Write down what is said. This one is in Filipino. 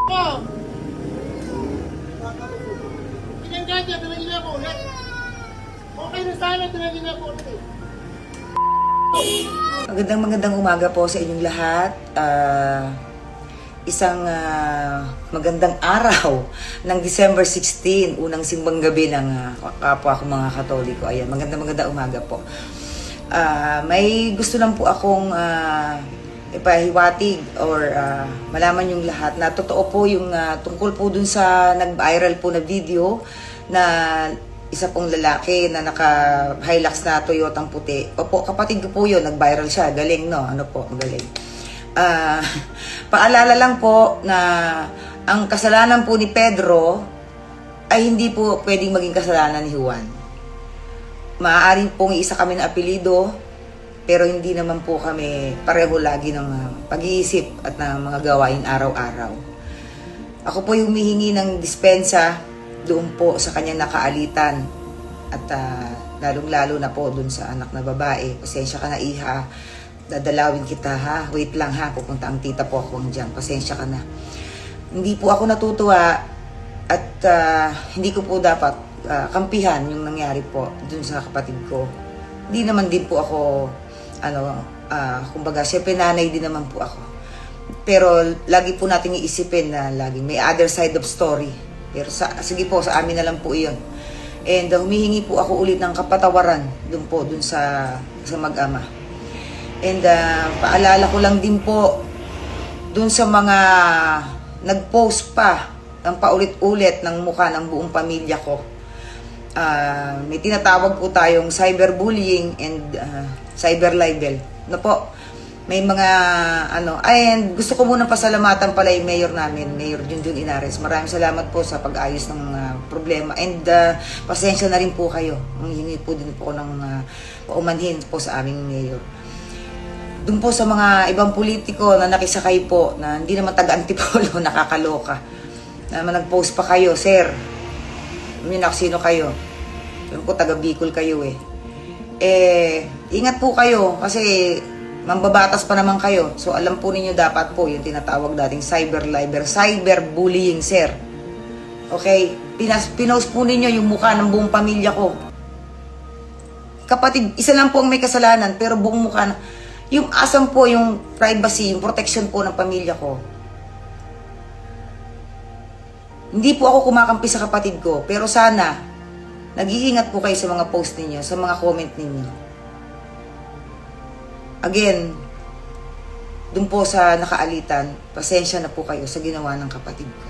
Oh! Pinanggan niya, tinagin niya ako ulit. Okay na sana, tinagin niya ako ulit eh. Magandang umaga po sa inyong lahat. Isang magandang araw ng December 16, unang simbang gabi ng kapwa ko mga Katoliko. Ayan, magandang umaga po. May gusto lang po akong ipahiwatig or malaman yung lahat na totoo po yung tungkol po dun sa nag-viral po na video na isa pong lalaki na naka-Hilux na Toyotang puti. Opo, kapatid ko po yun, nag-viral siya. Galing, no? Ano po, galing. Paalala lang po na ang kasalanan po ni Pedro ay hindi po pwedeng maging kasalanan ni Juan. Maaaring pong isa kami na apelido, pero hindi naman po kami pareho lagi ng pag-iisip at ng mga gawain araw-araw. Ako po yung humihingi ng dispensa doon po sa kanyang nakaalitan at lalong-lalo na po doon sa anak na babae. Pasensya ka na, Iha. Dadalawin kita, ha? Wait lang, ha? Pupunta ang tita po ako dyan. Pasensya ka na. Hindi po ako natutuwa at hindi ko po dapat kampihan yung nangyari po dun sa kapatid ko. Hindi naman din po ako, kumbaga, syempre nanay din naman po ako. Pero lagi po natin iisipin na laging may other side of story. Pero sige po, sa amin na lang po iyon. And humihingi po ako ulit ng kapatawaran dun sa mag-ama. And paalala ko lang din po dun sa mga nag-post pa ng paulit-ulit ng mukha ng buong pamilya ko. May tinatawag po tayong cyberbullying and cyber libel. No po, may mga and gusto ko muna pasalamatan pala yung mayor namin, Mayor Junjun Inares. Maraming salamat po sa pag-ayos ng problema. And pasensya na rin po kayo. Hingi po din po ng paumanhin po sa aming mayor. Doon po sa mga ibang politiko na nakisakay po, na hindi naman taga-antipolo, nakakaloka. Na nag-post pa kayo, sir. Sino kayo? Yun po, taga-Bicol kayo eh. Ingat po kayo kasi mambabatas pa naman kayo. So alam po ninyo dapat po yung tinatawag dating cyberbullying, sir. Okay? Pinost po ninyo yung mukha ng buong pamilya ko. Kapatid, isa lang po ang may kasalanan, pero buong mukha na. Yung asam po, yung privacy, yung protection po ng pamilya ko. Hindi po ako kumakampi sa kapatid ko, pero sana, nag-iingat po kayo sa mga post ninyo, sa mga comment ninyo. Again, dun po sa nakaalitan, pasensya na po kayo sa ginawa ng kapatid ko.